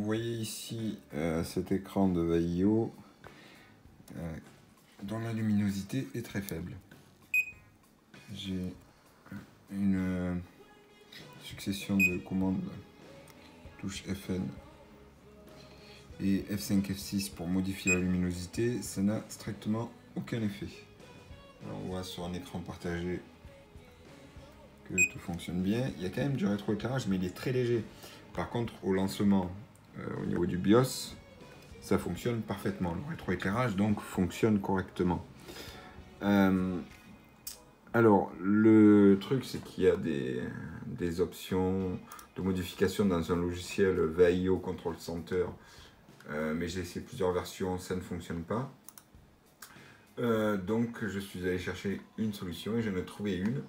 voyez ici cet écran de Vaio dont la luminosité est très faible. J'ai une succession de commandes touche FN et F5, F6 pour modifier la luminosité, ça n'a strictement aucun effet. Alors on voit sur un écran partagé que tout fonctionne bien. Il y a quand même du rétroéclairage, mais il est très léger. Par contre, au lancement, au niveau du BIOS, ça fonctionne parfaitement. Le rétroéclairage donc fonctionne correctement. Alors, le truc, c'est qu'il y a des options de modification dans un logiciel Vaio Control Center, mais j'ai essayé plusieurs versions, ça ne fonctionne pas. Donc, je suis allé chercher une solution et j'en ai trouvé une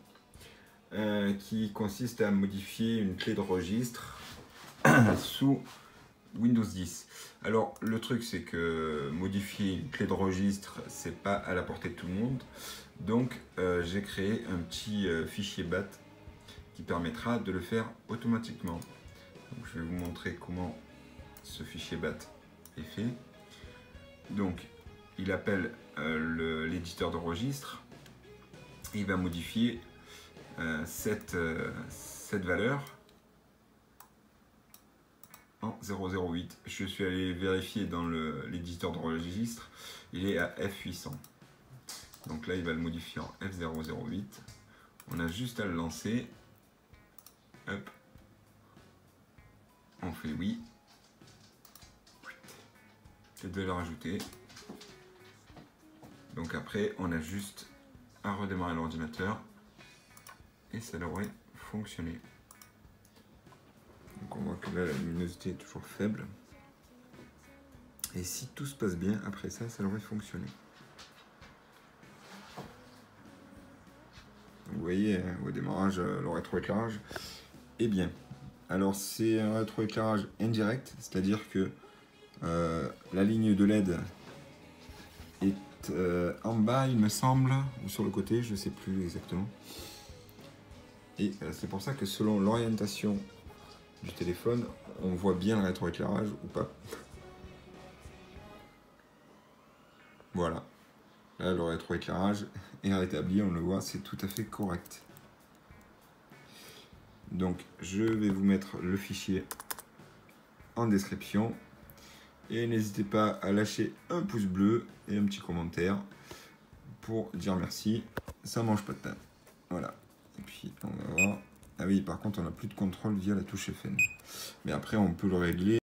qui consiste à modifier une clé de registre sous Windows 10. Alors, le truc, c'est que modifier une clé de registre, c'est pas à la portée de tout le monde. Donc, j'ai créé un petit fichier BAT qui permettra de le faire automatiquement. Donc, je vais vous montrer comment ce fichier BAT est fait. Donc, il appelle l'éditeur de registre. Il va modifier cette valeur en 008. Je suis allé vérifier dans l'éditeur de registre, il est à F800. Donc là, il va le modifier en F008. On a juste à le lancer. Hop. On fait oui. Peut-être de le rajouter. Donc après, on a juste à redémarrer l'ordinateur. Et ça devrait fonctionner. Donc on voit que là, la luminosité est toujours faible. Et si tout se passe bien, après ça, ça devrait fonctionner. Vous voyez, au démarrage, le rétroéclairage est bien. Alors c'est un rétroéclairage indirect, c'est-à-dire que la ligne de LED est en bas, il me semble, ou sur le côté, je ne sais plus exactement. Et c'est pour ça que selon l'orientation du téléphone, on voit bien le rétroéclairage ou pas. Voilà. Là, le rétroéclairage est rétabli, on le voit, c'est tout à fait correct. Donc, je vais vous mettre le fichier en description. Et n'hésitez pas à lâcher un pouce bleu et un petit commentaire pour dire merci. Ça mange pas de pain. Voilà. Et puis, on va voir. Ah oui, par contre, on n'a plus de contrôle via la touche FN. Mais après, on peut le régler.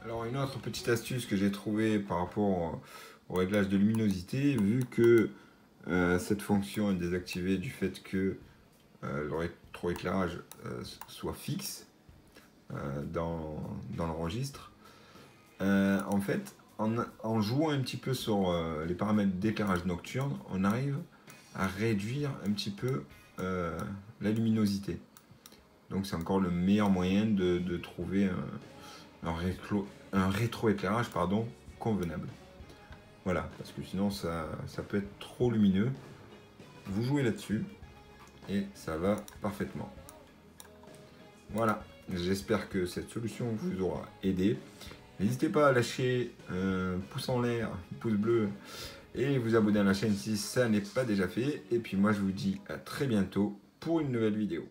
Alors une autre petite astuce que j'ai trouvée par rapport au réglage de luminosité, vu que cette fonction est désactivée du fait que le rétroéclairage soit fixe dans le registre, en fait, en jouant un petit peu sur les paramètres d'éclairage nocturne, on arrive à réduire un petit peu la luminosité. Donc c'est encore le meilleur moyen de trouver un rétroéclairage convenable. Voilà, parce que sinon ça peut être trop lumineux. Vous jouez là-dessus et ça va parfaitement. Voilà, j'espère que cette solution vous aura aidé. N'hésitez pas à lâcher un pouce en l'air, un pouce bleu et vous abonner à la chaîne si ça n'est pas déjà fait. Et puis moi je vous dis à très bientôt pour une nouvelle vidéo.